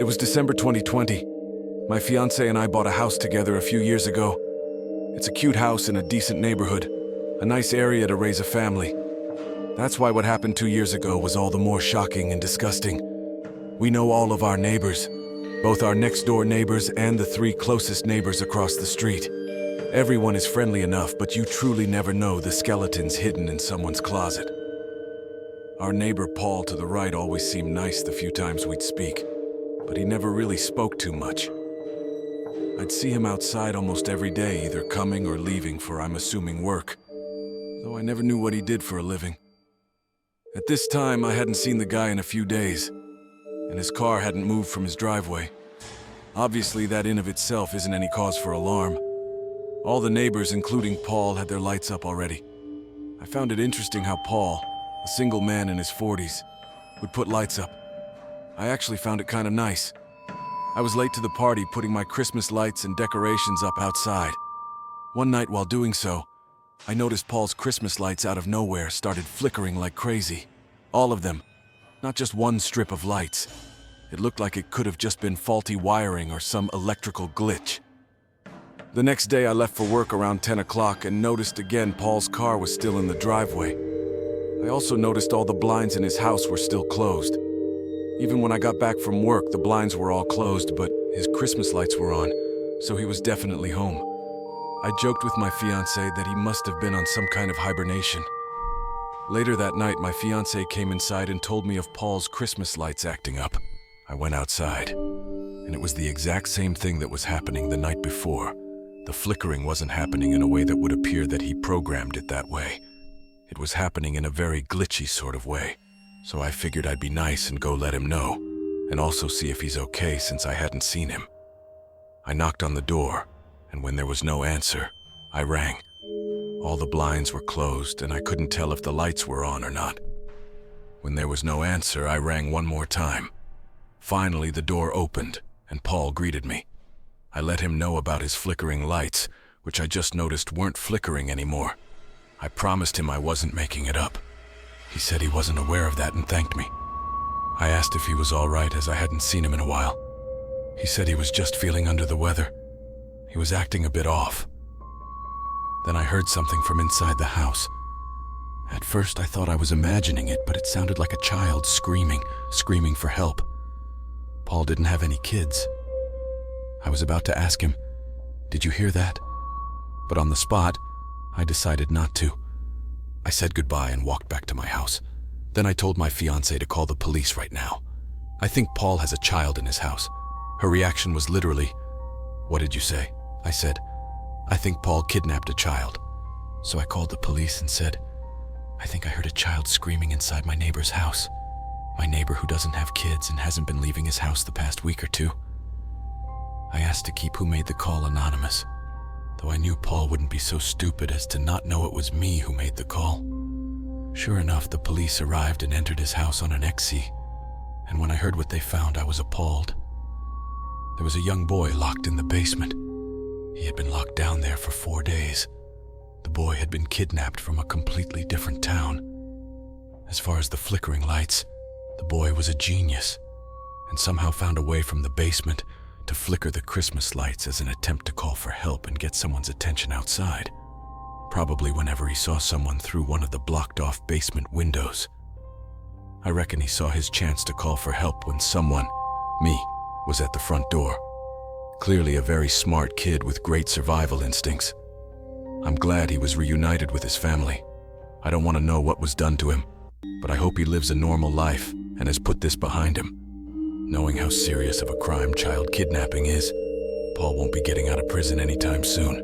was December 2020. My fiancé and I bought a house together a few years ago. It's a cute house in a decent neighborhood, a nice area to raise a family. That's why what happened 2 years ago was all the more shocking and disgusting. We know all of our neighbors, both our next-door neighbors and the 3 closest neighbors across the street. Everyone is friendly enough, but you truly never know the skeletons hidden in someone's closet. Our neighbor Paul to the right always seemed nice the few times we'd speak, but he never really spoke too much. I'd see him outside almost every day, either coming or leaving for, I'm assuming, work, though I never knew what he did for a living. At this time, I hadn't seen the guy in a few days, and his car hadn't moved from his driveway. Obviously, that in of itself isn't any cause for alarm. All the neighbors, including Paul, had their lights up already. I found it interesting how Paul, a single man in his 40s, would put lights up. I actually found it kind of nice. I was late to the party putting my Christmas lights and decorations up outside. One night while doing so, I noticed Paul's Christmas lights out of nowhere started flickering like crazy. All of them, not just one strip of lights. It looked like it could have just been faulty wiring or some electrical glitch. The next day I left for work around 10 o'clock and noticed again Paul's car was still in the driveway. I also noticed all the blinds in his house were still closed. Even when I got back from work, the blinds were all closed, but his Christmas lights were on, so he was definitely home. I joked with my fiancé that he must have been on some kind of hibernation. Later that night, my fiancé came inside and told me of Paul's Christmas lights acting up. I went outside, and it was the exact same thing that was happening the night before. The flickering wasn't happening in a way that would appear that he programmed it that way. It was happening in a very glitchy sort of way, so I figured I'd be nice and go let him know, and also see if he's okay since I hadn't seen him. I knocked on the door, and when there was no answer, I rang. All the blinds were closed, and I couldn't tell if the lights were on or not. When there was no answer, I rang one more time. Finally, the door opened, and Paul greeted me. I let him know about his flickering lights, which I just noticed weren't flickering anymore. I promised him I wasn't making it up. He said he wasn't aware of that and thanked me. I asked if he was all right, as I hadn't seen him in a while. He said he was just feeling under the weather. He was acting a bit off. Then I heard something from inside the house. At first I thought I was imagining it, but it sounded like a child screaming for help. Paul didn't have any kids. I was about to ask him, "Did you hear that?" But on the spot, I decided not to. I said goodbye and walked back to my house. Then I told my fiancée to call the police right now. I think Paul has a child in his house. Her reaction was literally, "What did you say?" I said, "I think Paul kidnapped a child." So I called the police and said, "I think I heard a child screaming inside my neighbor's house. My neighbor who doesn't have kids and hasn't been leaving his house the past week or two." I asked to keep who made the call anonymous, though I knew Paul wouldn't be so stupid as to not know it was me who made the call. Sure enough, the police arrived and entered his house on an XC, and when I heard what they found, I was appalled. There was a young boy locked in the basement. He had been locked down there for 4 days. The boy had been kidnapped from a completely different town. As far as the flickering lights, the boy was a genius, and somehow found a way from the basement to flicker the Christmas lights as an attempt to call for help and get someone's attention outside, probably whenever he saw someone through one of the blocked-off basement windows. I reckon he saw his chance to call for help when someone, me, was at the front door. Clearly a very smart kid with great survival instincts. I'm glad he was reunited with his family. I don't want to know what was done to him, but I hope he lives a normal life and has put this behind him. Knowing how serious of a crime child kidnapping is, Paul won't be getting out of prison anytime soon.